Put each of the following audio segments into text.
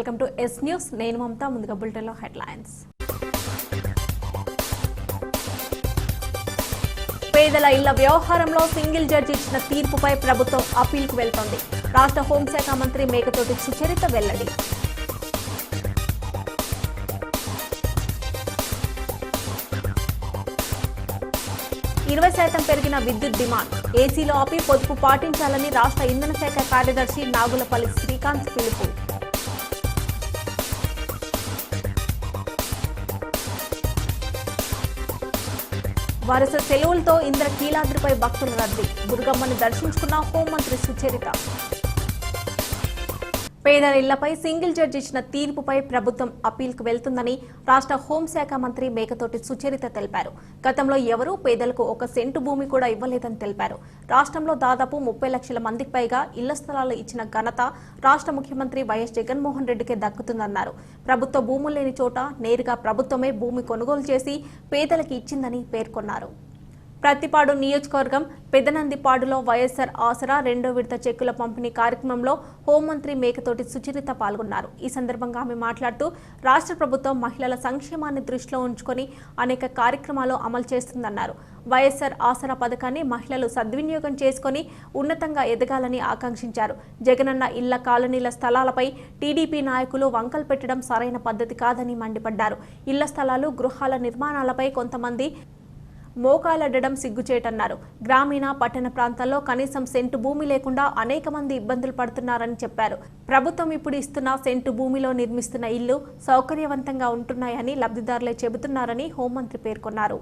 Welcome to yes news. నేను మమతా. ముందుగా బులెటిన్లో హెడ్లైన్స్. పేదల ఇళ్ల వ్యవహారంలో సింగిల్ జడ్జి ఇచ్చిన తీర్పుపై ప్రభుత్వం అప్పీల్కు వెళ్తోంది. రాష్ట్ర హోంశాఖ మంత్రి మేకతోటి సుచరిత వెల్లడి. %20 పెరిగిన విద్యుత్ డిమాండ్. ఏసీలో ఆపి పొదుపు పాటించాలని రాష్ట్ర ఇంధన శాఖ కార్యదర్శి నాగులపల్లి శ్రీకాంత్ పిలుపు. వరుస సెలవులతో ఇంద్రకీలాద్రిపై భక్తుల రద్దీ. దుర్గమ్మని దర్శించుకున్న హోంమంత్రి సుచరిత. పేదల ఇళ్లపై సింగిల్ జడ్జి ఇచ్చిన తీర్పుపై ప్రభుత్వం అప్పీల్కు వెళ్తుందని రాష్ట్ర హోంశాఖ మంత్రి మేకతోటి సుచరిత తెలిపారు. గతంలో ఎవరూ పేదలకు 1 సెంటు భూమి కూడా ఇవ్వలేదని తెలిపారు. రాష్ట్రంలో దాదాపు 30 లక్షల మందికి పైగా ఇళ్ల స్థలాలు ఇచ్చిన ఘనత రాష్ట్ర ముఖ్యమంత్రి వైఎస్ జగన్మోహన్ రెడ్డికే దక్కుతుందన్నారు. ప్రభుత్వ భూములు లేని చోట నేరుగా ప్రభుత్వమే భూమి కొనుగోలు చేసి పేదలకు ఇచ్చిందని పేర్కొన్నారు. ప్రతిపాడు నియోజకవర్గం పెదనందిపాడులో వైఎస్ఆర్ ఆసరా 2వ విడత చెక్కుల పంపిణీ కార్యక్రమంలో హోంమంత్రి మేకతోటి సుచరిత పాల్గొన్నారు. ఈ సందర్భంగా ఆమె మాట్లాడుతూ రాష్ట్ర ప్రభుత్వం మహిళల సంక్షేమాన్ని దృష్టిలో ఉంచుకొని అనేక కార్యక్రమాలు అమలు చేస్తుందన్నారు. వైఎస్ఆర్ ఆసరా పథకాన్ని మహిళలు సద్వినియోగం చేసుకుని ఉన్నతంగా ఎదగాలని ఆకాంక్షించారు. జగనన్న ఇళ్ల కాలనీల స్థలాలపై టీడీపీ నాయకులు వంకలు పెట్టడం సరైన పద్ధతి కాదని మండిపడ్డారు. ఇళ్ల స్థలాలు గృహాల నిర్మాణాలపై కొంతమంది మోకాలడ్డడం సిగ్గుచేటన్నారు. గ్రామీణ పట్టణ ప్రాంతాల్లో కనీసం సెంటు భూమి లేకుండా అనేక మంది ఇబ్బందులు పడుతున్నారని చెప్పారు. ప్రభుత్వం ఇప్పుడు ఇస్తున్న సెంటు భూమిలో నిర్మిస్తున్న ఇళ్లు సౌకర్యవంతంగా ఉంటున్నాయని లబ్ధిదారులే చెబుతున్నారని హోంమంత్రి పేర్కొన్నారు.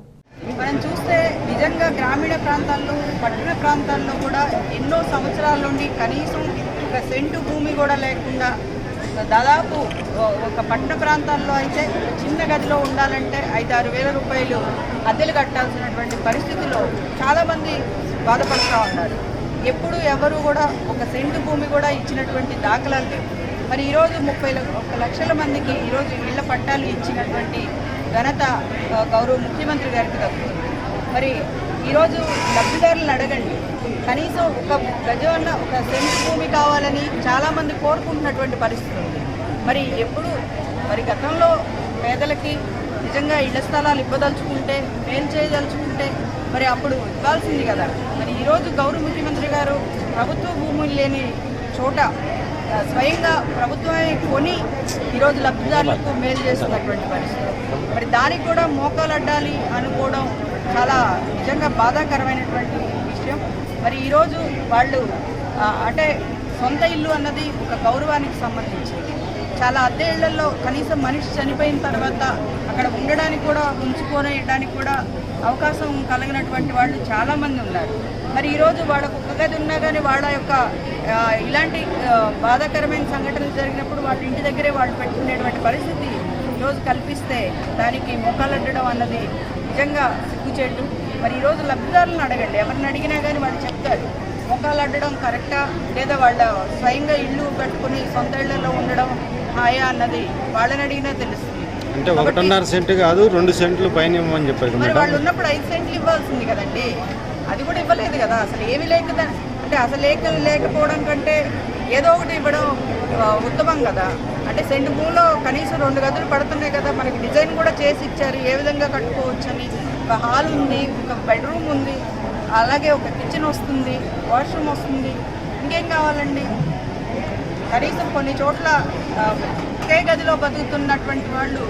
మనం చూస్తే నిజంగా గ్రామీణ ప్రాంతాల్లో పట్టణ ప్రాంతాల్లో కూడా ఎన్నో సంవత్సరాల నుండి కనీసం 1 సెంటు భూమి కూడా లేకుండా దాదాపు ఒక పట్టణ ప్రాంతాల్లో అయితే చిన్న గదిలో ఉండాలంటే 5-6 వేల రూపాయలు అద్దెలు కట్టాల్సినటువంటి పరిస్థితిలో చాలామంది బాధపడుతూ ఉన్నారు. ఎప్పుడు ఎవరు కూడా 1 సెంటు భూమి కూడా ఇచ్చినటువంటి దాఖలాలు లేవు. మరి ఈరోజు 31 లక్షల మందికి ఈరోజు ఇళ్ల పట్టాలు ఇచ్చినటువంటి ఘనత గౌరవ ముఖ్యమంత్రి గారికి దక్కుతుంది. మరి ఈరోజు లబ్ధిదారులను అడగండి, కనీసం 1 గజం 1 సెంటు భూమి కావాలని చాలామంది కోరుకుంటున్నటువంటి పరిస్థితి ఉంది. మరి ఎప్పుడు మరి గతంలో పేదలకి నిజంగా ఇళ్ల స్థలాలు ఇవ్వదలుచుకుంటే మేలు చేయదలుచుకుంటే మరి అప్పుడు ఇవ్వాల్సింది కదా. మరి ఈరోజు గౌరవ ముఖ్యమంత్రి గారు ప్రభుత్వ భూములు లేని చోట స్వయంగా ప్రభుత్వమే కొని ఈరోజు లబ్ధిదారులకు మేలు చేస్తున్నటువంటి పరిస్థితి. మరి దానికి కూడా మోకాలు అడ్డాలి అనుకోవడం చాలా నిజంగా బాధాకరమైనటువంటి విషయం. మరి ఈరోజు వాళ్ళు అంటే సొంత ఇల్లు అన్నది ఒక గౌరవానికి సంబంధించింది. చాలా అద్దె ఇళ్లలో కనీసం మనిషి చనిపోయిన తర్వాత అక్కడ ఉండడానికి కూడా ఉంచుకోనేయడానికి కూడా అవకాశం కలిగినటువంటి వాళ్ళు చాలామంది ఉన్నారు. మరి ఈరోజు వాళ్ళకు 1 గది ఉన్నా కానీ వాళ్ళ యొక్క ఇలాంటి బాధాకరమైన సంఘటనలు జరిగినప్పుడు వాళ్ళ ఇంటి దగ్గరే వాళ్ళు పెట్టుకునేటువంటి పరిస్థితి ఈరోజు కల్పిస్తే దానికి మోకాలడ్డడం అన్నది నిజంగా సిగ్గుచేటు. మరి ఈరోజు లబ్ధిదారులను అడగండి, ఎవరిని అడిగినా కానీ వాళ్ళు చెప్తారు మోకాలు అడ్డడం కరెక్టా లేదా వాళ్ళ స్వయంగా ఇల్లు కట్టుకుని సొంత ఇళ్లలో ఉండడం హాయా అన్నది వాళ్ళని అడిగినా తెలుస్తుంది. అంటే 1.5 సెంటు కాదు 2 సెంట్లు పైన ఇవ్వమని చెప్పారు. మరి వాళ్ళు ఉన్నప్పుడు 5 సెంట్లు ఇవ్వాల్సింది కదండి, అది కూడా ఇవ్వలేదు కదా. అసలు ఏమి లేక అంటే అసలు లేకపోవడం కంటే ఏదో ఒకటి ఇవ్వడం ఉత్తమం కదా. అంటే సెంటు భూమిలో కనీసం 2 గదులు పడుతున్నాయి కదా. మనకి డిజైన్ కూడా చేసి ఇచ్చారు ఏ విధంగా కట్టుకోవచ్చని. ఒక హాల్ ఉంది, ఒక బెడ్రూమ్ ఉంది, అలాగే ఒక కిచెన్ వస్తుంది, వాష్రూమ్ వస్తుంది. ఇంకేం కావాలండి? కనీసం కొన్ని చోట్ల ఒకే గదిలో బతుకుతున్నటువంటి వాళ్ళు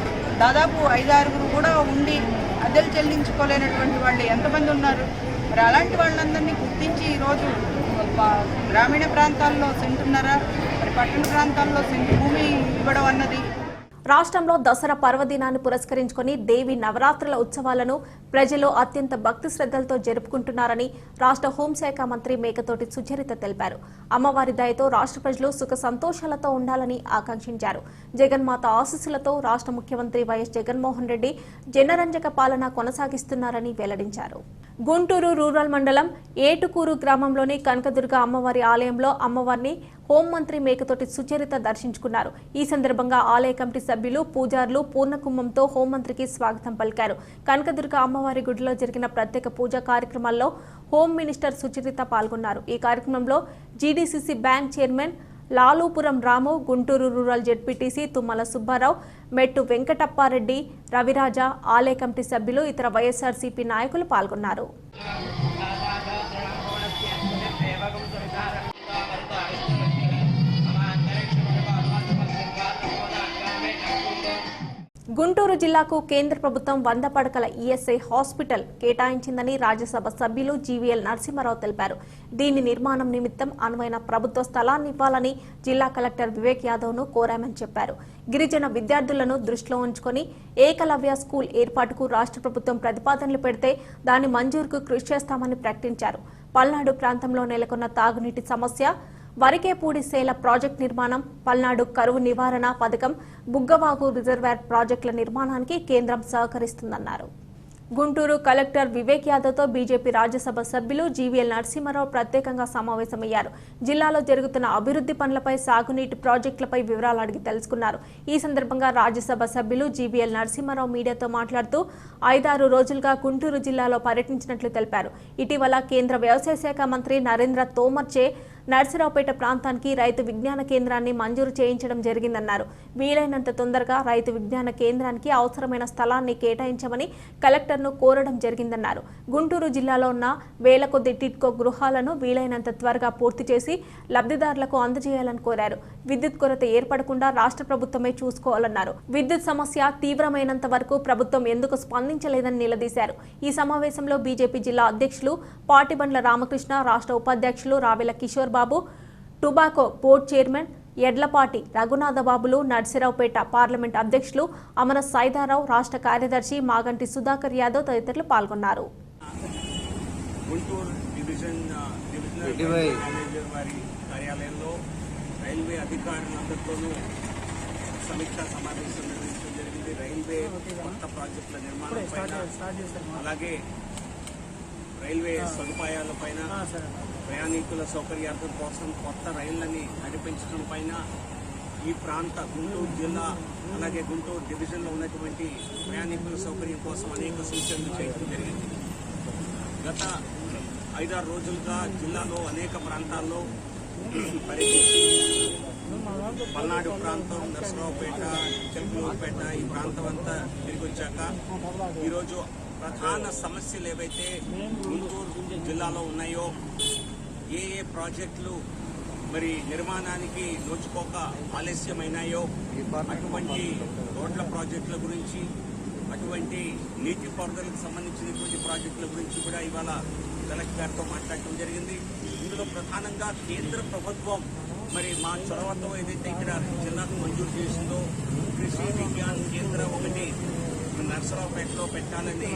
దాదాపు 5-6 కూడా ఉండి అద్దెలు చెల్లించుకోలేనటువంటి వాళ్ళు ఎంతమంది ఉన్నారు? మరి అలాంటి వాళ్ళందరినీ గుర్తించి ఈరోజు గ్రామీణ ప్రాంతాల్లో సెంటున్నర, మరి పట్టణ ప్రాంతాల్లో సెంటు భూమి ఇవ్వడం అన్నది. రాష్ట్రంలో దసరా పర్వదినాన్ని పురస్కరించుకొని దేవి నవరాత్రుల ఉత్సవాలను ప్రజలు అత్యంత భక్తి శ్రద్ధలతో జరుపుకుంటున్నారని రాష్ట్ర హోంశాఖ మంత్రి మేకతోటి సుచరిత తెలిపారు. అమ్మవారి దయతో రాష్ట్ర ప్రజలు సుఖ సంతోషాలతో ఉండాలని ఆకాంక్షించారు. జగన్మాత ఆశీస్సులతో రాష్ట్ర ముఖ్యమంత్రి వైఎస్ జగన్మోహన్ రెడ్డి జనరంజక పాలన కొనసాగిస్తున్నారని వెల్లడించారు. గుంటూరు రూరల్ మండలం ఏటుకూరు గ్రామంలోని కనకదుర్గ అమ్మవారి ఆలయంలో అమ్మవారిని హోంమంత్రి మేకతోటి సుచరిత దర్శించుకున్నారు. ఈ సందర్భంగా ఆలయ కమిటీ సభ్యులు పూజారులు పూర్ణకుంభంతో హోంమంత్రికి స్వాగతం పలికారు. కనకదుర్గ అమ్మవారి గుడిలో జరిగిన ప్రత్యేక పూజా కార్యక్రమాల్లో హోం మినిస్టర్ సుచరిత పాల్గొన్నారు. ఈ కార్యక్రమంలో జీడీసీసీ బ్యాంక్ చైర్మన్ లాలూపురం రాము, గుంటూరు రూరల్ జెడ్పీటీసీ తుమ్మల సుబ్బారావు, మెట్టు వెంకటప్పారెడ్డి, రవిరాజ, ఆలయ కమిటీ సభ్యులు, ఇతర వైఎస్ఆర్సీపీ నాయకులు పాల్గొన్నారు. గుంటూరు జిల్లాకు కేంద్ర ప్రభుత్వం 100 పడకల ఈఎస్ఐ హాస్పిటల్ కేటాయించిందని రాజ్యసభ సభ్యులు జీవీఎల్ నరసింహారావు తెలిపారు. దీని నిర్మాణం నిమిత్తం అనువైన ప్రభుత్వ స్థలాన్ని ఇవ్వాలని జిల్లా కలెక్టర్ వివేక్ యాదవ్ను కోరామని చెప్పారు. గిరిజన విద్యార్థులను దృష్టిలో ఉంచుకొని ఏకలవ్య స్కూల్ ఏర్పాటుకు రాష్ట్ర ప్రభుత్వం ప్రతిపాదనలు పెడితే దాని మంజూరుకు కృషి చేస్తామని ప్రకటించారు. పల్నాడు ప్రాంతంలో నెలకొన్న తాగునీటి సమస్య, వరికేపూడి సేల ప్రాజెక్టు నిర్మాణం, పల్నాడు కరువు నివారణ పథకం, బుగ్గవాగు రిజర్వాయర్ ప్రాజెక్టుల నిర్మాణానికి కేంద్రం సహకరిస్తుందన్నారు. గుంటూరు కలెక్టర్ వివేక్ యాదవ్తో బీజేపీ రాజ్యసభ సభ్యులు జీవీఎల్ నరసింహారావు ప్రత్యేకంగా సమావేశమయ్యారు. జిల్లాలో జరుగుతున్న అభివృద్ధి పనులపై, సాగునీటి ప్రాజెక్టులపై వివరాలు అడిగి తెలుసుకున్నారు. ఈ సందర్భంగా రాజ్యసభ సభ్యులు జీవీఎల్ నరసింహారావు మీడియాతో మాట్లాడుతూ 5-6 రోజులుగా గుంటూరు జిల్లాలో పర్యటించినట్లు తెలిపారు. ఇటీవల కేంద్ర వ్యవసాయ శాఖ మంత్రి నరేంద్ర తోమర్చే నర్సరావుపేట ప్రాంతానికి రైతు విజ్ఞాన కేంద్రాన్ని మంజూరు చేయించడం జరిగిందన్నారు. వీలైనంత తొందరగా రైతు విజ్ఞాన కేంద్రానికి అవసరమైన స్థలాన్ని కేటాయించమని కలెక్టర్ను కోరడం జరిగిందన్నారు. గుంటూరు జిల్లాలో ఉన్న వేల కొద్ది టిట్కో గృహాలను వీలైనంత త్వరగా పూర్తి చేసి లబ్ధిదారులకు అందజేయాలని కోరారు. విద్యుత్ కొరత ఏర్పడకుండా రాష్ట్ర ప్రభుత్వమే చూసుకోవాలన్నారు. విద్యుత్ సమస్య తీవ్రమైనంత వరకు ప్రభుత్వం ఎందుకు స్పందించలేదని నిలదీశారు. ఈ సమావేశంలో బీజేపీ జిల్లా అధ్యక్షులు పాటిబండ్ల రామకృష్ణ, రాష్ట్ర ఉపాధ్యక్షులు Ravela Kishore Babu, tobacco board chairman Yedlapati రఘునాథబాబులు, నర్సరావుపేట పార్లమెంట్ అధ్యక్షులు అమర సైదారావు, రాష్ట్ర కార్యదర్శి మాగంటి సుధాకర్ యాదవ్ తదితరులు పాల్గొన్నారు. గుంటూరు డివిజనల్ మేనేజర్ వారి కార్యాలయంలో రైల్వే అధికారులందరితోనూ సమీక్షా సమావేశం నిర్వహించడం జరిగింది. రైల్వే కొత్త ప్రాజెక్టుల నిర్మాణం పైన, అలాగే రైల్వే సదుపాయాల పైన, ప్రయాణికుల సౌకర్యార్థం కోసం కొత్త రైళ్లని నడిపించడం పైన, ఈ ప్రాంత గుంటూరు జిల్లా అలాగే గుంటూరు డివిజన్లో ఉన్నటువంటి ప్రయాణికుల సౌకర్యం కోసం అనేక సూచనలు చేయడం జరిగింది. గత 5-6 రోజులుగా జిల్లాలో అనేక ప్రాంతాల్లో పర్యటించి పల్నాడు ప్రాంతం, నర్సరావుపేట, చెల్పూరుపేట ఈ ప్రాంతం అంతా తిరిగి వచ్చాక ఈరోజు ప్రధాన సమస్యలు ఏవైతే గుంటూరు జిల్లాలో ఉన్నాయో, ఏ ప్రాజెక్టులు మరి నిర్మాణానికి నోచుకోక ఆలస్యమైనాయో అటువంటి రోడ్ల ప్రాజెక్టుల గురించి, అటువంటి నీటిపారుదలకు సంబంధించినటువంటి ప్రాజెక్టుల గురించి కూడా ఇవాళ కలెక్టర్ గారితో మాట్లాడటం జరిగింది. ఇందులో ప్రధానంగా కేంద్ర ప్రభుత్వం మరి మా చొరవతో ఏదైతే ఇక్కడ జిల్లాకు మంజూరు చేసిందో కృషి విజ్ఞాన కేంద్రం ఒకటి నర్సరావుపేటలో పెట్టాలని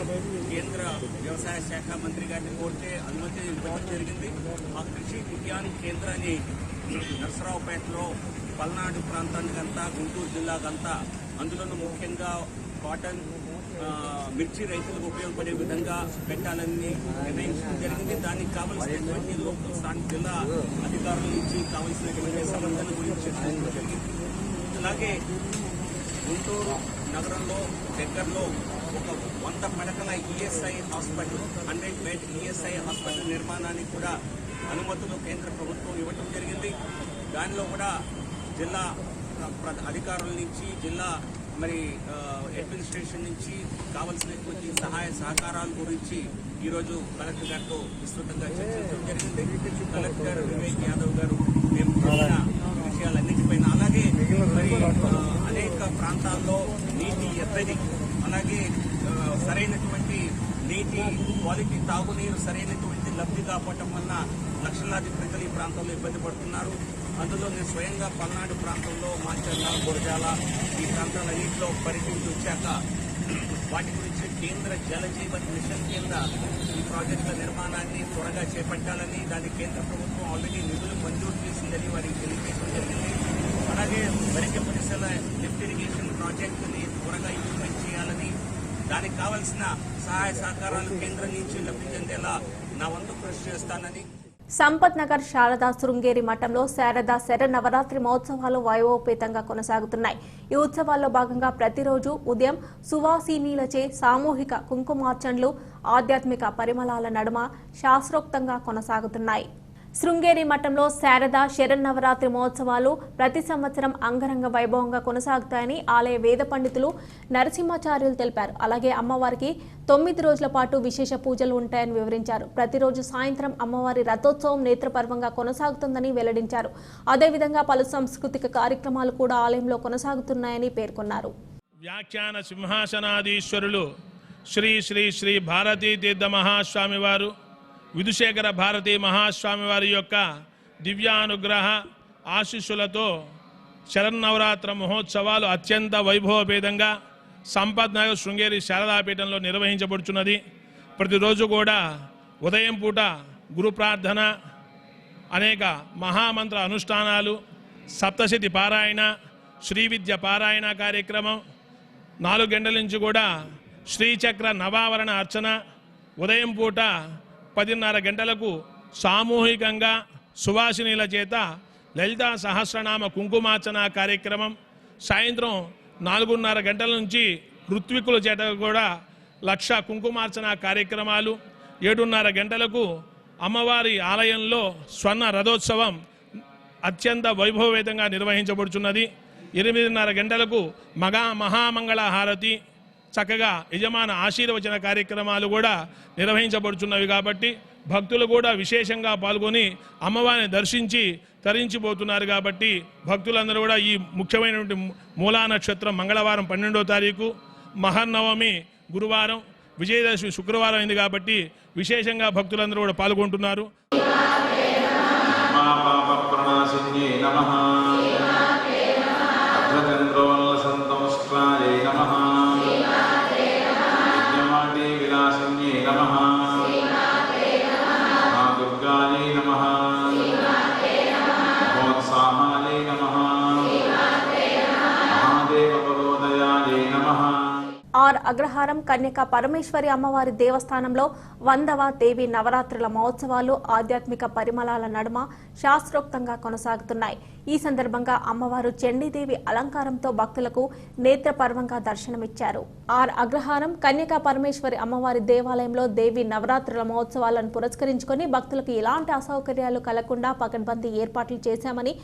కేంద్ర వ్యవసాయ శాఖ మంత్రి గారిని కోరితే అనుమతి ఇవ్వడం జరిగింది. ఆ కృషి విజ్ఞాన కేంద్రాన్ని నర్సరావుపేటలో పల్నాడు ప్రాంతానికంతా, గుంటూరు జిల్లాకంతా, అందులోనూ ముఖ్యంగా కాటన్, మిర్చి రైతులకు ఉపయోగపడే విధంగా పెట్టాలని నిర్ణయించడం జరిగింది. దానికి కావలసినటువంటి లోకల్ స్థానిక జిల్లా అధికారుల నుంచి కావలసినటువంటి సమర్థన గురించి చర్చించడం జరిగింది. అలాగే గుంటూరు నగరంలో దగ్గరలో ఒక 100 పడకల ESI hospital, 100 bed ESI hospital నిర్మాణానికి కూడా అనుమతులు కేంద్ర ప్రభుత్వం ఇవ్వడం జరిగింది. దానిలో కూడా జిల్లా అధికారుల నుంచి, జిల్లా మరి అడ్మినిస్ట్రేషన్ నుంచి కావలసినటువంటి సహాయ సహకారాల గురించి ఈరోజు కలెక్టర్ గారితో విస్తృతంగా చర్చించడం జరిగింది. కలెక్టర్ వివేక్ యాదవ్ గారు మేము చెప్పిన విషయాలన్నిటిపైన, అలాగే మరి అనేక ప్రాంతాల్లో నీటి ఎద్దడి, అలాగే సరైనటువంటి నీటి క్వాలిటీ, తాగునీరు సరైనటువంటి లబ్ధి కాకపోవటం వల్ల లక్షలాది ప్రజలు ఈ ప్రాంతంలో ఇబ్బంది పడుతున్నారు. అందులో నేను స్వయంగా పల్నాడు ప్రాంతంలో మాచర్ల, గురజాల ఈ ప్రాంతాలన్నింటిలో పర్యటించి వచ్చాక వాటి గురించి కేంద్ర జలజీవన్ మిషన్ కింద ఈ ప్రాజెక్టుల నిర్మాణాన్ని త్వరగా చేపట్టాలని, దానికి కేంద్ర ప్రభుత్వం ఆల్రెడీ నిధులు మంజూరు చేసిందని వారికి తెలియజేయడం జరిగింది. అలాగే వరికెపూడి సేల లిఫ్ట్ ఇరిగేషన్ ప్రాజెక్టుని త్వరగా ఇంప్లిమెంట్ చేయాలని, దానికి కావలసిన సహాయ సహకారాలు కేంద్రం నుంచి లభించేలా నా వంతు కృషి చేస్తానని. సంపత్ నగర్ శారదా శృంగేరి మఠంలో శారదా శరన్నవరాత్రి మహోత్సవాలు వైభవోపేతంగా కొనసాగుతున్నాయి. ఈ ఉత్సవాల్లో భాగంగా ప్రతిరోజు ఉదయం సువాసినీలచే సామూహిక కుంకుమార్చనలు ఆధ్యాత్మిక పరిమళాల నడుమ శాస్త్రోక్తంగా కొనసాగుతున్నాయి. శృంగేరి మఠంలో శారద శరన్నవరాత్రి మహోత్సవాలు ప్రతి సంవత్సరం అంగరంగ వైభవంగా కొనసాగుతాయని ఆలయ వేద పండితులు నరసింహాచార్యులు తెలిపారు. అలాగే అమ్మవారికి 9 రోజుల పాటు విశేష పూజలు ఉంటాయని వివరించారు. ప్రతిరోజు సాయంత్రం అమ్మవారి రథోత్సవం నేత్రపర్వంగా కొనసాగుతుందని వెల్లడించారు. అదేవిధంగా పలు సాంస్కృతిక కార్యక్రమాలు కూడా ఆలయంలో కొనసాగుతున్నాయని పేర్కొన్నారు. వ్యాఖ్యాన సింహాసనాధీశ్వరులు శ్రీ శ్రీ శ్రీ భారతీ తీర్థ మహాస్వామి వారు విధుశేఖర భారతీ మహాస్వామి వారి యొక్క దివ్యానుగ్రహ ఆశీస్సులతో శరన్నవరాత్ర మహోత్సవాలు అత్యంత వైభవపేతంగా సంపత్ నగర్ శృంగేరి శారదాపీఠంలో నిర్వహించబడుచున్నది. ప్రతిరోజు కూడా ఉదయం పూట గురు ప్రార్థన, అనేక మహామంత్ర అనుష్ఠానాలు, సప్తశతి పారాయణ, శ్రీవిద్య పారాయణ కార్యక్రమం, 4 గంటల నుంచి కూడా శ్రీచక్ర నవావరణ అర్చన, ఉదయం పూట 10:30 గంటలకు సామూహికంగా సువాసినీల చేత లలితా సహస్రనామ కుంకుమార్చన కార్యక్రమం, సాయంత్రం 4:30 గంటల నుంచి ఋత్వికుల చేత కూడా 1,00,000 కుంకుమార్చన కార్యక్రమాలు, 7:30 గంటలకు అమ్మవారి ఆలయంలో స్వర్ణ రథోత్సవం అత్యంత వైభవవేతంగా నిర్వహించబడుచున్నది. 8:30 గంటలకు మహామంగళ హారతి, చక్కగా యజమాన ఆశీర్వచన కార్యక్రమాలు కూడా నిర్వహించబడుచున్నవి. కాబట్టి భక్తులు కూడా విశేషంగా పాల్గొని అమ్మవారిని దర్శించి తరించిపోతున్నారు. కాబట్టి భక్తులందరూ కూడా ఈ ముఖ్యమైనటువంటి మూలా నక్షత్రం మంగళవారం 12వ తారీఖు, మహర్నవమి గురువారం, విజయదశమి శుక్రవారం అయింది కాబట్టి విశేషంగా భక్తులందరూ కూడా పాల్గొంటున్నారు. ఆర్ అగ్రహారం కన్యక పరమేశ్వరి అమ్మవారి దేవస్థానంలో 100వ దేవి నవరాత్రుల మహోత్సవాలు ఆధ్యాత్మిక పరిమళాల నడుమ శాస్త్రోక్తంగా కొనసాగుతున్నాయి. ఈ సందర్భంగా అమ్మవారు చండీదేవి అలంకారంతో భక్తులకు నేత్రపర్వంగా దర్శనమిచ్చారు. ఆర్ అగ్రహారం కన్యక పరమేశ్వరి అమ్మవారి దేవాలయంలో దేవి నవరాత్రుల మహోత్సవాలను పురస్కరించుకొని భక్తులకు ఎలాంటి అసౌకర్యాలు కలగకుండా పకడ్బందీ ఏర్పాట్లు చేశామని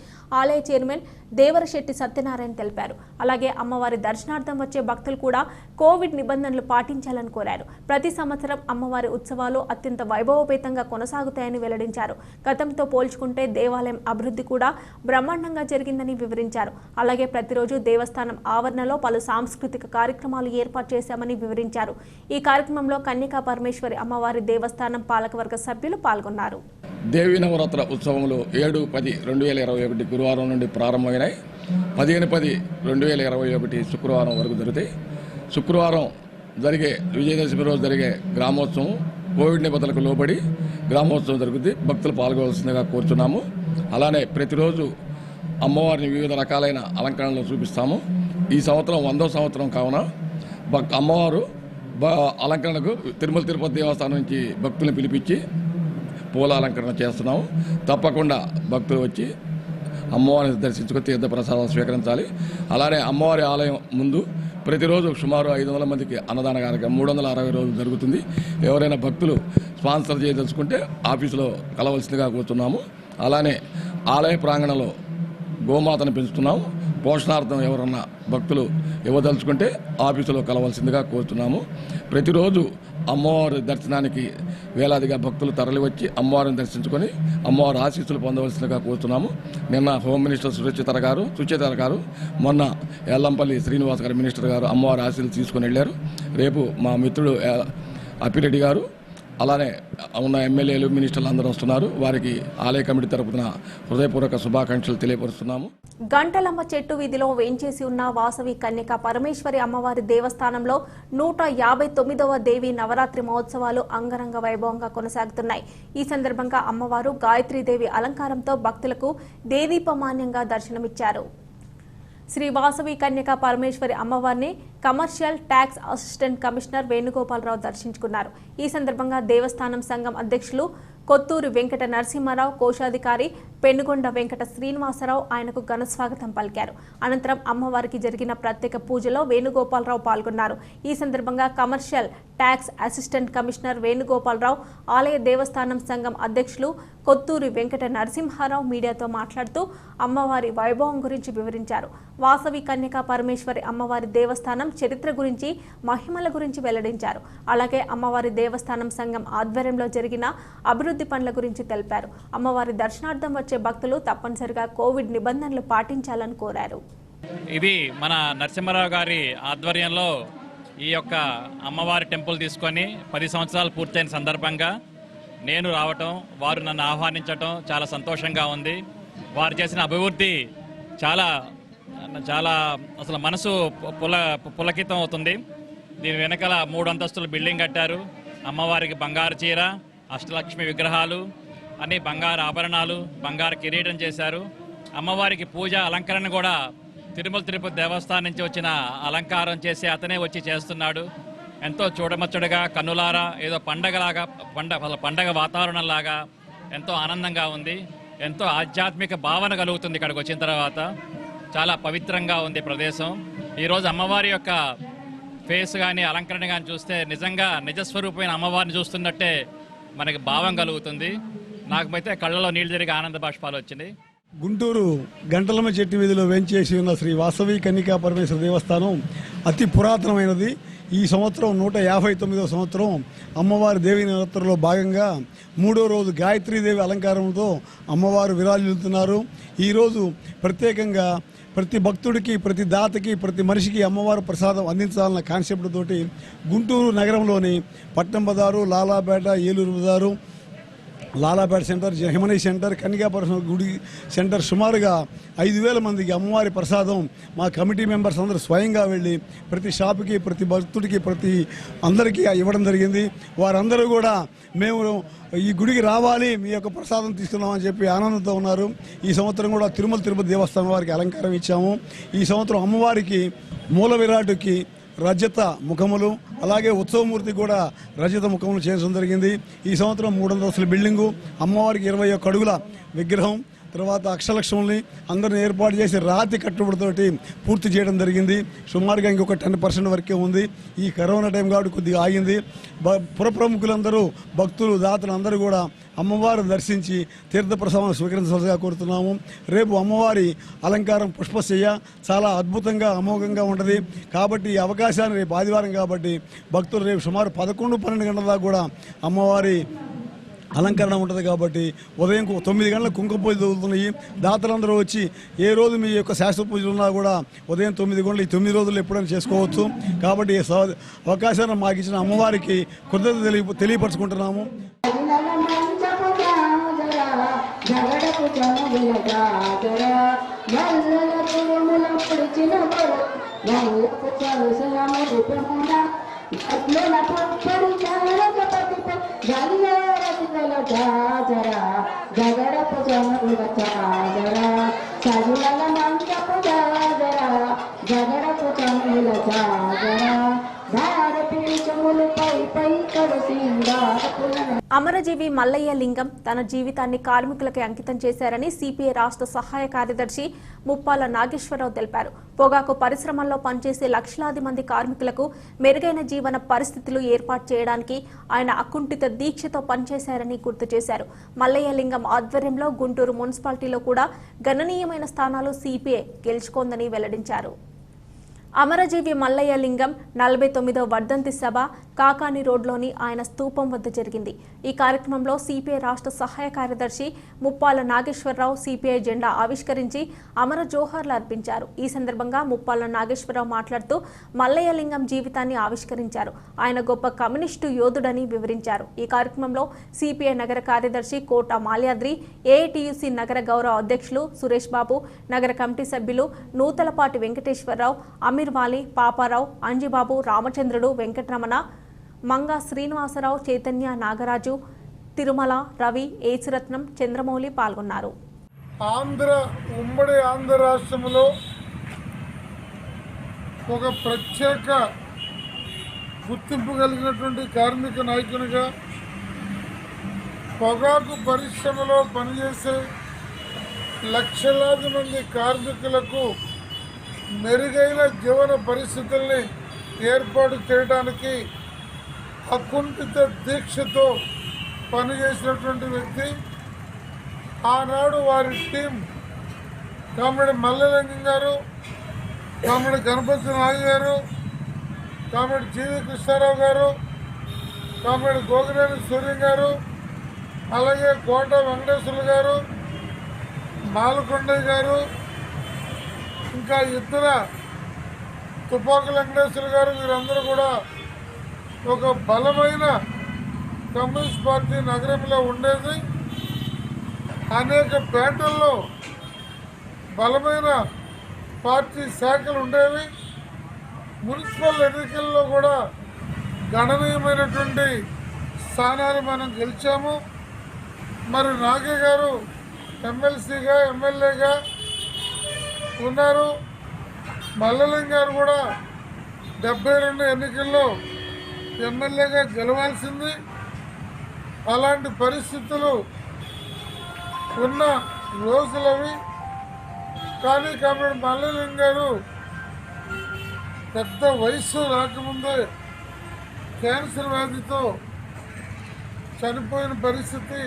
ఆలయ చైర్మన్ దేవరశెట్టి సత్యనారాయణ తెలిపారు. అలాగే అమ్మవారి దర్శనార్థం వచ్చే భక్తులు కూడా కోవిడ్ నిబంధనలు పాటించాలని కోరారు. ప్రతి సంవత్సరం అమ్మవారి ఉత్సవాలు అత్యంత వైభవపేతంగా కొనసాగుతాయని వెల్లడించారు. గతంతో పోల్చుకుంటే దేవాలయం అభివృద్ధి కూడా బ్రహ్మాండంగా జరిగిందని వివరించారు. అలాగే ప్రతిరోజు దేవస్థానం ఆవరణలో పలు సాంస్కృతిక కార్యక్రమాలు ఏర్పాటు చేశామని వివరించారు. ఈ కార్యక్రమంలో కన్యకా పరమేశ్వరి అమ్మవారి దేవస్థానం పాలకవర్గ సభ్యులు పాల్గొన్నారు. దేవి నవరాత్ర ఉత్సవములు 7-10-2021 గురువారం నుండి ప్రారంభమైనాయి. 15-10-2021 శుక్రవారం వరకు జరుగుతాయి. శుక్రవారం జరిగే విజయదశమి రోజు జరిగే గ్రామోత్సవం కోవిడ్ నిబంధనలకు లోబడి గ్రామోత్సవం జరుగుతుంది. భక్తులు పాల్గొవలసిందిగా కోరుతున్నాము. అలానే ప్రతిరోజు అమ్మవారిని వివిధ రకాలైన అలంకరణలు చూపిస్తాము. ఈ సంవత్సరం 100వ సంవత్సరం కావున అమ్మవారు అలంకరణకు తిరుమల తిరుపతి దేవస్థానం నుంచి భక్తులను పిలిపించి పూల అలంకరణ చేస్తున్నాము. తప్పకుండా భక్తులు వచ్చి అమ్మవారిని దర్శించుకుని తీర్థ ప్రసాదాలు స్వీకరించాలి. అలానే అమ్మవారి ఆలయం ముందు ప్రతిరోజు సుమారు 500 మందికి అన్నదాన కార్యక్రమం 360 రోజులు జరుగుతుంది. ఎవరైనా భక్తులు స్పాన్సర్ చేయదలుచుకుంటే ఆఫీసులో కలవలసిందిగా కోరుతున్నాము. అలానే ఆలయ ప్రాంగణంలో గోమాతను పెంచుతున్నాము. పోషణార్థం ఎవరన్నా భక్తులు ఇవ్వదలుచుకుంటే ఆఫీసులో కలవలసిందిగా కోరుతున్నాము. ప్రతిరోజు అమ్మవారి దర్శనానికి వేలాదిగా భక్తులు తరలివచ్చి అమ్మవారిని దర్శించుకొని అమ్మవారి ఆశీస్సులు పొందవలసిందిగా కోరుతున్నాము. నిన్న హోమ్ మినిస్టర్ సుచరిత గారు మొన్న ఎల్లంపల్లి శ్రీనివాస్ గారు మినిస్టర్ గారు అమ్మవారి ఆశీస్సులు తీసుకుని వెళ్ళారు. రేపు మా మిత్రుడు అప్పిరెడ్డి గారు అలానే ఉన్న ఎమ్మెల్యేలు మినిస్టర్లు అందరూ వస్తున్నారు. వారికి ఆలయ కమిటీ తరపున హృదయపూర్వక శుభాకాంక్షలు తెలియపరుస్తున్నాము. గంటలమ్మ చెట్టు వీధిలో వేంచేసి ఉన్న వాసవి కన్యక పరమేశ్వరి అమ్మవారి దేవస్థానంలో 159వ దేవి నవరాత్రి మహోత్సవాలు అంగరంగ వైభవంగా కొనసాగుతున్నాయి. ఈ సందర్భంగా అమ్మవారు గాయత్రీదేవి అలంకారంతో భక్తులకు దేదీపమాన్యంగా దర్శనమిచ్చారు. శ్రీ వాసవి కన్యక పరమేశ్వరి అమ్మవారిని commercial tax assistant commissioner Venugopala Rao దర్శించుకున్నారు. ఈ సందర్భంగా దేవస్థానం సంఘం అధ్యక్షులు కొత్తూరు వెంకట నరసింహారావు, కోశాధికారి పెనుగొండ వెంకట శ్రీనివాసరావు ఆయనకు ఘన స్వాగతం పలికారు. అనంతరం అమ్మవారికి జరిగిన ప్రత్యేక పూజలో వేణుగోపాలరావు పాల్గొన్నారు. ఈ సందర్భంగా commercial tax assistant commissioner Venugopala Rao, ఆలయ దేవస్థానం సంఘం అధ్యక్షులు కొత్తూరి వెంకట నరసింహారావు మీడియాతో మాట్లాడుతూ అమ్మవారి వైభవం గురించి వివరించారు. వాసవి కన్యకా పరమేశ్వరి అమ్మవారి దేవస్థానం చరిత్ర గురించి, మహిమల గురించి వెల్లడించారు. అలాగే అమ్మవారి దేవస్థానం సంఘం ఆధ్వర్యంలో జరిగిన అభివృద్ధి పనుల గురించి తెలిపారు. అమ్మవారి దర్శనార్థం వచ్చే భక్తులు తప్పనిసరిగా కోవిడ్ నిబంధనలు పాటించాలని కోరారు. ఇది మన నరసింహారావు గారి ఆధ్వర్యంలో ఈ యొక్క అమ్మవారి టెంపుల్ తీసుకొని 10 సంవత్సరాలు పూర్తయిన సందర్భంగా నేను రావటం, వారు నన్ను ఆహ్వానించటం చాలా సంతోషంగా ఉంది. వారు చేసిన అభివృద్ధి చాలా చాలా అసలు మనసు పులకితం అవుతుంది. దీని వెనకాల 3 అంతస్తుల బిల్డింగ్ కట్టారు. అమ్మవారికి బంగారు చీర, అష్టలక్ష్మి విగ్రహాలు, అన్ని బంగారు ఆభరణాలు, బంగారు కిరీటం చేశారు. అమ్మవారికి పూజ అలంకరణ కూడా తిరుమల తిరుపతి దేవస్థానం నుంచి వచ్చిన అలంకారం చేసి అతనే వచ్చి చేస్తున్నాడు. ఎంతో చూడమచ్చడుగా కన్నులారా ఏదో పండగలాగా పండగ వాతావరణంలాగా ఎంతో ఆనందంగా ఉంది. ఎంతో ఆధ్యాత్మిక భావన కలుగుతుంది. ఇక్కడికి వచ్చిన తర్వాత చాలా పవిత్రంగా ఉంది ప్రదేశం. ఈరోజు అమ్మవారి యొక్క ఫేస్ కానీ అలంకరణ కానీ చూస్తే నిజంగా నిజస్వరూపమైన అమ్మవారిని చూస్తున్నట్టే మనకి భావం కలుగుతుంది. నాకైతే కళ్ళలో నీళ్లు తిరిగి ఆనంద బాష్పాలు వచ్చినాయి. గుంటూరు గంటలమ్మ చెట్టు వీధిలో వేంచేసి ఉన్న శ్రీ వాసవి కన్యకా పరమేశ్వర దేవస్థానం అతి పురాతనమైనది. ఈ సంవత్సరం 159వ సంవత్సరం అమ్మవారి దేవి నవరాత్రుల్లో భాగంగా 3వ రోజు గాయత్రీదేవి అలంకారంతో అమ్మవారు విరాజిల్లుతున్నారు. ఈరోజు ప్రత్యేకంగా ప్రతి భక్తుడికి, ప్రతి దాతకి, ప్రతి మనిషికి అమ్మవారు ప్రసాదం అందించాలన్న కాన్సెప్ట్ తోటి గుంటూరు నగరంలోని పట్నం బజారు, లాలాపేట, ఏలూరు బజారు, లాలాపేట సెంటర్, హిమనీ సెంటర్, కన్యకాపరమేశ్వర గుడి సెంటర్ సుమారుగా 5,000 మందికి అమ్మవారి ప్రసాదం మా కమిటీ మెంబర్స్ అందరూ స్వయంగా వెళ్ళి ప్రతి షాపుకి, ప్రతి భక్తుడికి, ప్రతి అందరికీ ఇవ్వడం జరిగింది. వారందరూ కూడా మేము ఈ గుడికి రావాలి, మీ యొక్క ప్రసాదం తీసుకున్నామని చెప్పి ఆనందంతో ఉన్నారు. ఈ సంవత్సరం కూడా తిరుమల తిరుపతి దేవస్థానం వారికి అలంకారం ఇచ్చాము. ఈ సంవత్సరం అమ్మవారికి మూల విరాటుకి రజత ముఖములు, అలాగే ఉత్సవమూర్తి కూడా రజత ముఖములు చేయడం జరిగింది. ఈ సంవత్సరం 3 అంతస్తుల బిల్డింగు, అమ్మవారికి 21 అడుగుల విగ్రహం, తర్వాత అక్షలక్ష్ముల్ని అందరిని ఏర్పాటు చేసి రాతి కట్టుబడితోటి పూర్తి చేయడం జరిగింది. సుమారుగా ఇంకొక 10% వరకే ఉంది. ఈ కరోనా టైం కాబట్టి కొద్దిగా ఆగింది. పుర ప్రముఖులందరూ, భక్తులు, దాతలు అందరూ కూడా అమ్మవారు దర్శించి తీర్థప్రసాదం స్వీకరించాల్సిగా కోరుతున్నాము. రేపు అమ్మవారి అలంకారం పుష్పశయ్య చాలా అద్భుతంగా అమోఘంగా ఉంటుంది. కాబట్టి ఈ అవకాశాన్ని రేపు ఆదివారం కాబట్టి భక్తులు రేపు సుమారు 11-12 గంటల దాకా కూడా అమ్మవారి అలంకరణ ఉంటుంది. కాబట్టి ఉదయం 9 గంటలకు కుంకుమ పూజలు జరుగుతున్నాయి. దాతలందరూ వచ్చి ఏ రోజు మీ యొక్క శాస్త్ర పూజలు ఉన్నా కూడా ఉదయం 9 గంటలు, ఈ 9 రోజులు ఎప్పుడైనా చేసుకోవచ్చు. కాబట్టి ఈ అవకాశాన్ని మాకు ఇచ్చిన అమ్మవారికి కృతజ్ఞత తెలియపరచుకుంటున్నాము. అమరజీవి మల్లయ్య లింగం తన జీవితాన్ని కార్మికులకి అంకితం చేశారని సిపిఐ రాష్ట్ర సహాయ కార్యదర్శి ముప్పాల నాగేశ్వరరావు తెలిపారు. పొగాకు పరిశ్రమల్లో పనిచేసే లక్షలాది మంది కార్మికులకు మెరుగైన జీవన పరిస్థితులు ఏర్పాటు చేయడానికి ఆయన అకుంఠిత దీక్షతో పనిచేశారని గుర్తు చేశారు. మల్లయ్య లింగం ఆధ్వర్యంలో గుంటూరు మున్సిపాలిటీలో కూడా గణనీయమైన స్థానాలు సిపిఐ గెలుచుకోందని వెల్లడించారు. అమరజీవి మల్లయ్య లింగం 49వ వర్ధంతి సభ కాకాని రోడ్లోని ఆయన స్తూపం వద్ద జరిగింది. ఈ కార్యక్రమంలో సిపిఐ రాష్ట్ర సహాయ కార్యదర్శి ముప్పాల నాగేశ్వరరావు సిపిఐ జెండా ఆవిష్కరించి అమర జోహార్లు అర్పించారు. ఈ సందర్భంగా ముప్పాల నాగేశ్వరరావు మాట్లాడుతూ మల్లయ్య లింగం జీవితాన్ని ఆవిష్కరించారు. ఆయన గొప్ప కమ్యూనిస్టు యోధుడని వివరించారు. ఈ కార్యక్రమంలో సిపిఐ నగర కార్యదర్శి కోట మాల్యాద్రి, ఏఐటియుసి నగర గౌరవ అధ్యక్షులు సురేష్ బాబు, నగర కమిటీ సభ్యులు నూతలపాటి వెంకటేశ్వరరావు, అమీర్వాలి, పాపారావు, అంజిబాబు, రామచంద్రుడు, వెంకటరమణ, మంగా శ్రీనివాసరావు, చైతన్య, నాగరాజు, తిరుమల, రవి, ఏసురత్నం, చంద్రమౌళి పాల్గొన్నారు. ఉమ్మడి ఆంధ్ర రాష్ట్రంలో ఒక ప్రత్యేక గుర్తింపు కలిగినటువంటి కార్మిక నాయకునిగా పొగాకు పరిశ్రమలో పనిచేసే లక్షలాది మంది కార్మికులకు మెరుగైన జీవన పరిస్థితుల్ని ఏర్పాటు చేయడానికి అకుంఠిత దీక్షతో పనిచేసినటువంటి వ్యక్తి. ఆనాడు వారి టీం కామెడి మల్లలింగం గారు, కామెడి గణపతి నాగ్ గారు, కామెడి జీవి కృష్ణారావు గారు, కామెడి గోగినేని సూర్యం గారు, అలాగే కోట వెంకటేశ్వర్లు గారు, మాలకొండయ్య గారు, ఇంకా ఇతర తుపాకు వెంకటేశ్వర్లు గారు, వీరందరూ కూడా ఒక బలమైన కమ్యూనిస్ట్ పార్టీ నగరంలో ఉండేది. అనేక పేటల్లో బలమైన పార్టీ శాఖలు ఉండేవి. మున్సిపల్ ఎన్నికల్లో కూడా గణనీయమైనటువంటి స్థానాలు మనం గెలిచాము. మరి నాగే గారు ఎమ్మెల్సీగా ఎమ్మెల్యేగా ఉన్నారు. మల్లలింగం గారు కూడా 72 ఎన్నికల్లో ఎమ్మెల్యేగా గెలవాల్సింది. అలాంటి పరిస్థితులు ఉన్న రోజులవి. కానీ కాబట్టి మల్లలింగం గారు పెద్ద వయస్సు రాకముందే క్యాన్సర్ వ్యాధితో చనిపోయిన పరిస్థితి.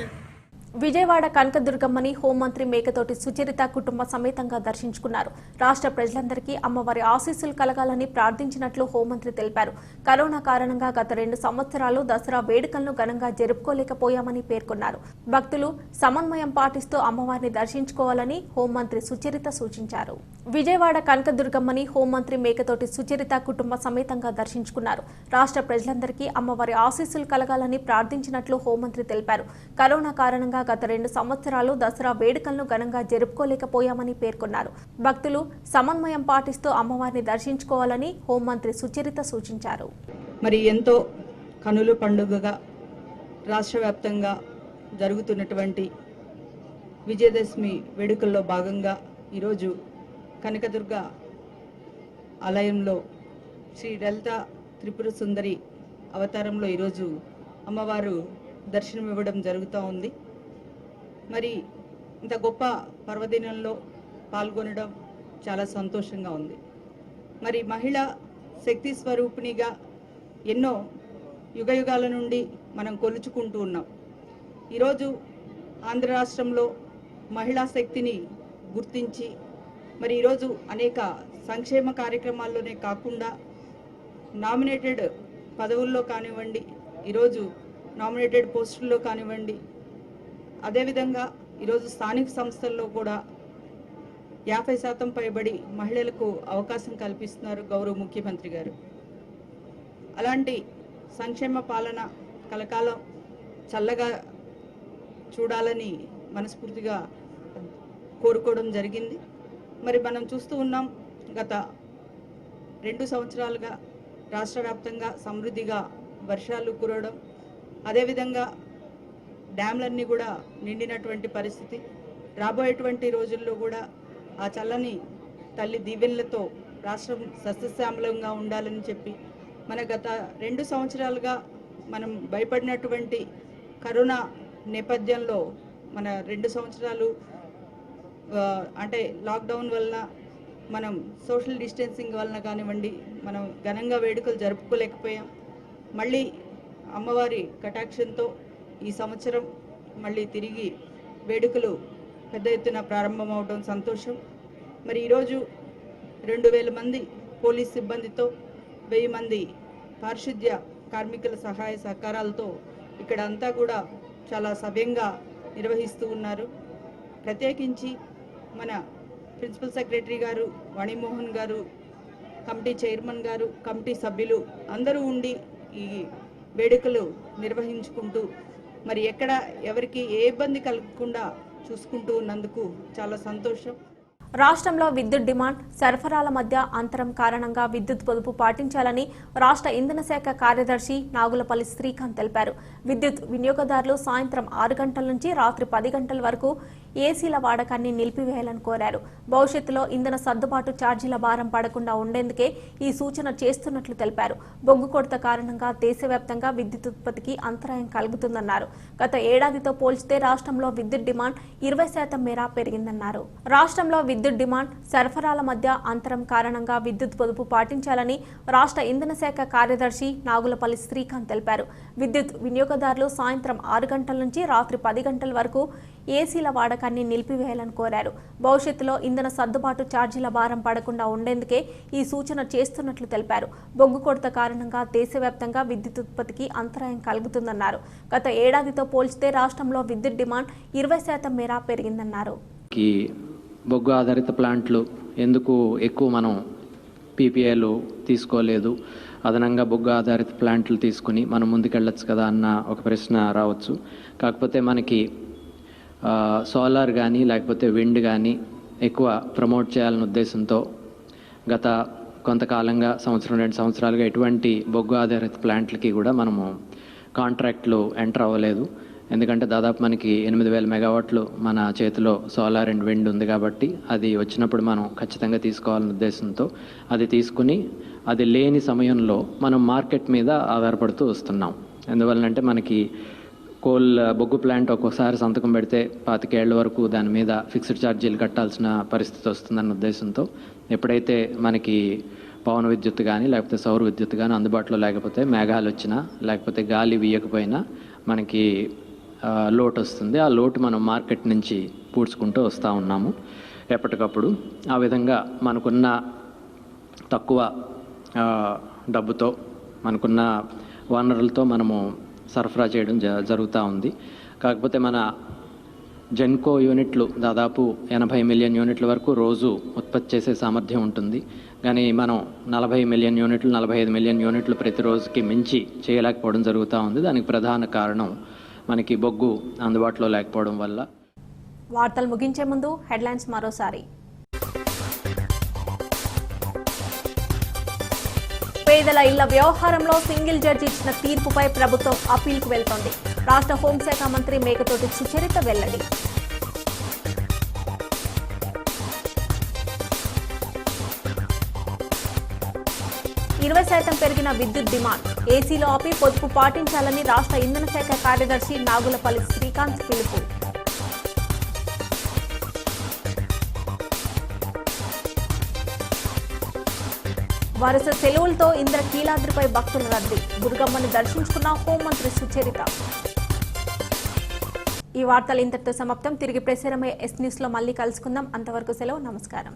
విజయవాడ కనకదుర్గమ్మని హోంమంత్రి మేకతోటి సుచరిత కుటుంబ సమేతంగా దర్శించుకున్నారు. రాష్ట్ర ప్రజలందరికీ అమ్మవారి ఆశీస్సులు కలగాలని ప్రార్థించినట్లు హోంమంత్రి తెలిపారు. కరోనా కారణంగా గత 2 సంవత్సరాలు దసరా వేడుకలను ఘనంగా జరుపుకోలేకపోయామని పేర్కొన్నారు. భక్తులు సమన్వయం పాటిస్తూ అమ్మవారిని దర్శించుకోవాలని హోంమంత్రి సుచరిత సూచించారు. విజయవాడ కనకదుర్గమ్మని హోంమంత్రి మేకతోటి సుచరిత కుటుంబ సమేతంగా దర్శించుకున్నారు. రాష్ట్ర ప్రజలందరికీ అమ్మవారి ఆశీస్సులు కలగాలని ప్రార్థించినట్లు హోంమంత్రి తెలిపారు. కరోనా కారణంగా గత 2 సంవత్సరాలు దసరా వేడుకలను ఘనంగా జరుపుకోలేకపోయామని పేర్కొన్నారు. భక్తులు సమన్వయం పాటిస్తూ అమ్మవారిని దర్శించుకోవాలని హోంమంత్రి సుచరిత సూచించారు. మరి ఎంతో కనుల పండుగగా రాష్ట్ర వ్యాప్తంగా జరుగుతున్నటువంటి విజయదశమి వేడుకల్లో భాగంగా ఈరోజు కనకదుర్గ ఆలయంలో శ్రీ లలిత త్రిపుర సుందరి అవతారంలో ఈరోజు అమ్మవారు దర్శనం ఇవ్వడం జరుగుతూ ఉంది. మరి ఇంత గొప్ప పర్వదినంలో పాల్గొనడం చాలా సంతోషంగా ఉంది. మరి మహిళ శక్తి స్వరూపిణిగా ఎన్నో యుగయుగాల నుండి మనం కొలుచుకుంటూ ఉన్నాం. ఈరోజు ఆంధ్ర రాష్ట్రంలో మహిళా శక్తిని గుర్తించి మరి ఈరోజు అనేక సంక్షేమ కార్యక్రమాల్లోనే కాకుండా నామినేటెడ్ పదవుల్లో కానివ్వండి, ఈరోజు నామినేటెడ్ పోస్టుల్లో కానివ్వండి, అదేవిధంగా ఈరోజు స్థానిక సంస్థల్లో కూడా 50% పైబడి మహిళలకు అవకాశం కల్పిస్తున్నారు గౌరవ ముఖ్యమంత్రి గారు. అలాంటి సంక్షేమ పాలన కలకాలం చల్లగా చూడాలని మనస్ఫూర్తిగా కోరుకోవడం జరిగింది. మరి మనం చూస్తూ ఉన్నాం, గత 2 సంవత్సరాలుగా రాష్ట్ర వ్యాప్తంగా సమృద్ధిగా వర్షాలు కురవడం, అదేవిధంగా డ్యామ్లన్నీ కూడా నిండినటువంటి పరిస్థితి. రాబోయేటువంటి రోజుల్లో కూడా ఆ చల్లని తల్లి దీవెనలతో రాష్ట్రం సస్యశ్యామలంగా ఉండాలని చెప్పి మన గత 2 సంవత్సరాలుగా మనం భయపడినటువంటి కరోనా నేపథ్యంలో మన 2 సంవత్సరాలు అంటే లాక్డౌన్ వలన మనం సోషల్ డిస్టెన్సింగ్ వలన కానివ్వండి మనం ఘనంగా వేడుకలు జరుపుకోలేకపోయాం. మళ్ళీ అమ్మవారి కటాక్షంతో ఈ సంవత్సరం మళ్ళీ తిరిగి వేడుకలు పెద్ద ఎత్తున ప్రారంభమవడం సంతోషం. మరి ఈరోజు 2000 మంది పోలీస్ సిబ్బందితో 1000 మంది పారిశుద్ధ్య కార్మికుల సహాయ సహకారాలతో ఇక్కడ అంతా కూడా చాలా సవ్యంగా నిర్వహిస్తూ ఉన్నారు. ప్రత్యేకించి మన ప్రిన్సిపల్ సెక్రటరీ గారు, వాణిమోహన్ గారు, కమిటీ చైర్మన్ గారు, కమిటీ సభ్యులు అందరూ ఉండి ఈ వేడుకలు నిర్వహించుకుంటూ మరి ఎక్కడ ఎవరికి ఏ ఇబ్బంది కలగకుండా చూసుకుంటూ ఉన్నందుకు చాలా సంతోషం. రాష్ట్రంలో విద్యుత్ డిమాండ్ సరఫరాల మధ్య అంతరం కారణంగా విద్యుత్ పొదుపు పాటించాలని రాష్ట్ర ఇంధన శాఖ కార్యదర్శి నాగులపల్లి శ్రీకాంత్ తెలిపారు. విద్యుత్ వినియోగదారులు సాయంత్రం 6 గంటల నుంచి రాత్రి 10 గంటల వరకు ఏసీల వాడకాన్ని నిలిపివేయాలని కోరారు. భవిష్యత్తులో ఇంధన సర్దుబాటు ఛార్జీల భారం పడకుండా ఉండేందుకే ఈ సూచన చేస్తున్నట్లు తెలిపారు. బొగ్గు కొరత కారణంగా దేశవ్యాప్తంగా విద్యుత్ ఉత్పత్తికి అంతరాయం కలుగుతుందన్నారు. గత ఏడాదితో పోల్చితే రాష్ట్రంలో విద్యుత్ డిమాండ్ 20% మేర పెరిగిందన్నారు. రాష్ట్రంలో విద్యుత్ డిమాండ్ సరఫరాల మధ్య అంతరం కారణంగా విద్యుత్ పొదుపు పాటించాలని రాష్ట్ర ఇంధన శాఖ కార్యదర్శి నాగులపల్లి శ్రీకాంత్ తెలిపారు. విద్యుత్ వినియోగదారులు సాయంత్రం 6 గంటల నుంచి రాత్రి 10 గంటల వరకు ఏసీల వాడకాన్ని నిలిపివేయాలని కోరారు. భవిష్యత్తులో ఇంధన సర్దుబాటు ఛార్జీల భారం పడకుండా ఉండేందుకే ఈ సూచన చేస్తున్నట్లు తెలిపారు. బొగ్గు కొరత కారణంగా దేశవ్యాప్తంగా విద్యుత్ ఉత్పత్తికి అంతరాయం కలుగుతుందన్నారు. గత ఏడాదితో పోల్చితే రాష్ట్రంలో విద్యుత్ డిమాండ్ 20% మేర పెరిగిందన్నారు. బొగ్గు ఆధారిత ప్లాంట్లు ఎందుకు ఎక్కువ మనం పీపీఐలు తీసుకోలేదు, అదనంగా బొగ్గు ఆధారిత ప్లాంట్లు తీసుకుని మనం ముందుకెళ్ళొచ్చు కదా అన్న ఒక ప్రశ్న రావచ్చు. కాకపోతే మనకి సోలార్ కానీ లేకపోతే విండ్ కానీ ఎక్కువ ప్రమోట్ చేయాలనే ఉద్దేశంతో గత కొంతకాలంగా 1-2 సంవత్సరాలుగా ఎటువంటి బొగ్గు ఆధారిత ప్లాంట్లకి కూడా మనము కాంట్రాక్ట్లు ఎంటర్ అవ్వలేదు. ఎందుకంటే దాదాపు మనకి 8,000 మెగావాట్లు మన చేతిలో సోలార్ అండ్ విండ్ ఉంది కాబట్టి అది వచ్చినప్పుడు మనం ఖచ్చితంగా తీసుకోవాలనే ఉద్దేశంతో అది తీసుకుని అది లేని సమయంలో మనం మార్కెట్ మీద ఆధారపడుతూ వస్తున్నాం. ఎందువల్లంటే మనకి బొగ్గు ప్లాంట్ ఒక్కోసారి సంతకం పెడితే 25 ఏళ్ల వరకు దాని మీద ఫిక్స్డ్ ఛార్జీలు కట్టాల్సిన పరిస్థితి వస్తుందన్న ఉద్దేశంతో ఎప్పుడైతే మనకి పవన విద్యుత్ కానీ లేకపోతే సౌర విద్యుత్ కానీ అందుబాటులో లేకపోతే, మేఘాలు వచ్చినా లేకపోతే గాలి వీయకపోయినా మనకి లోటు వస్తుంది. ఆ లోటు మనం మార్కెట్ నుంచి పూడ్చుకుంటూ వస్తూ ఉన్నాము ఎప్పటికప్పుడు. ఆ విధంగా మనకున్న తక్కువ డబ్బుతో మనకున్న వనరులతో మనము సరఫరా చేయడం జరుగుతూ ఉంది. కాకపోతే మన జెన్కో యూనిట్లు దాదాపు 80 మిలియన్ యూనిట్ల వరకు రోజు ఉత్పత్తి చేసే సామర్థ్యం ఉంటుంది. కానీ మనం 40 మిలియన్ యూనిట్లు 45 మిలియన్ యూనిట్లు ప్రతిరోజుకి మించి చేయలేకపోవడం జరుగుతూ ఉంది. దానికి ప్రధాన కారణం మనకి బొగ్గు అందుబాటులో లేకపోవడం వల్ల. వార్తలు ముగించే ముందు హెడ్లైన్స్ మరోసారి. పేదల ఇళ్ల వ్యవహారంలో సింగిల్ జడ్జి ఇచ్చిన తీర్పుపై ప్రభుత్వం అప్పీల్కు వెళ్తోంది. రాష్ట్ర హోంశాఖ మంత్రి మేకతోటి సుచరిత వెల్లడి. %20 పెరిగిన విద్యుత్ డిమాండ్, ఏసీలో ఆపి పొదుపు పాటించాలని రాష్ట్ర ఇంధన శాఖ కార్యదర్శి నాగులపల్లి శ్రీకాంత్ పిలుపు. వరుస సెలవులతో ఇంద్రకీలాద్రిపై భక్తుల రద్దీ, దుర్గమ్మను దర్శించుకున్న హోంమంత్రి సుచరిత. ఈ వార్తలు ఇంతటితో సమాప్తం. తిరిగి ప్రసారమయ్యే ఎస్ న్యూస్ లో మళ్ళీ కలుసుకుందాం. అంతవరకు సెలవు. నమస్కారం.